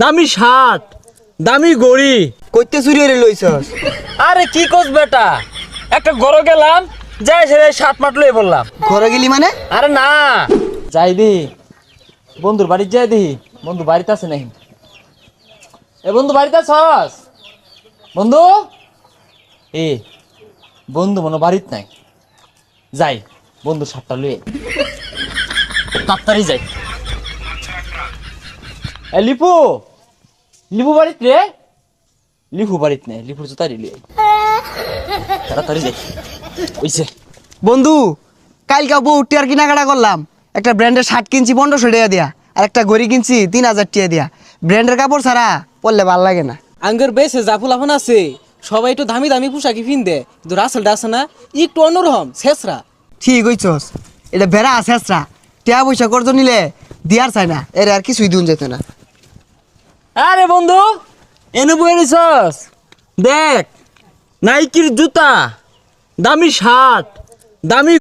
দামি শার্ট, দামি গড়ি। কইতে চুরি হয়ে লইছস? আরে কি কোস বেটা, একটা গরো গেলাম, যাই সেরে শার্ট মাট লই বললাম। ঘরে গেলি মানে? আরে না, যাই দি বন্ধুর বাড়ি, যাই দি বন্ধু বাড়িতে আছে নাকি। এ বন্ধু বাড়িতে আছস? বন্ধু এ বন্ধু মনে বাড়িত নাই। যাই বন্ধু শার্টটা লই তাড়াতাড়ি যাই। এ লিপু, লিপু বাড়িত রে? লিপু বাড়িত নেই, লিপুর জুতারি লই তাড়াতাড়ি যাই। ওইছে বন্ধু, কালকে বউ টিয়ার কেনাকাটা করলাম। একটা ব্র্যান্ডের শার্ট কিনছি 1500 টাকা দিয়া, আর একটা ঘড়ি কিনছি 3000 টাকা দিয়া। ব্র্যান্ডের কাপড় ছাড়া পরলে ভাল লাগে না। আঙ্গের বেশে জাফুল আফান আছে, সবাই একটু দামি দামি পোশাকি পিনদে, কিন্তু রাসেলটা আছে না একটু অন্যরকম শেষরা। ঠিক হইছস, এটা ভেড়া আছে আসরা। টিয়া পয়সা করতো নিলে দিয়ার চাই না, এর আর কিছুই দুন যেত না। আরে বন্ধু এনে বই নিছস, দেখ নাইকির জুতা, দামি শার্ট, দামি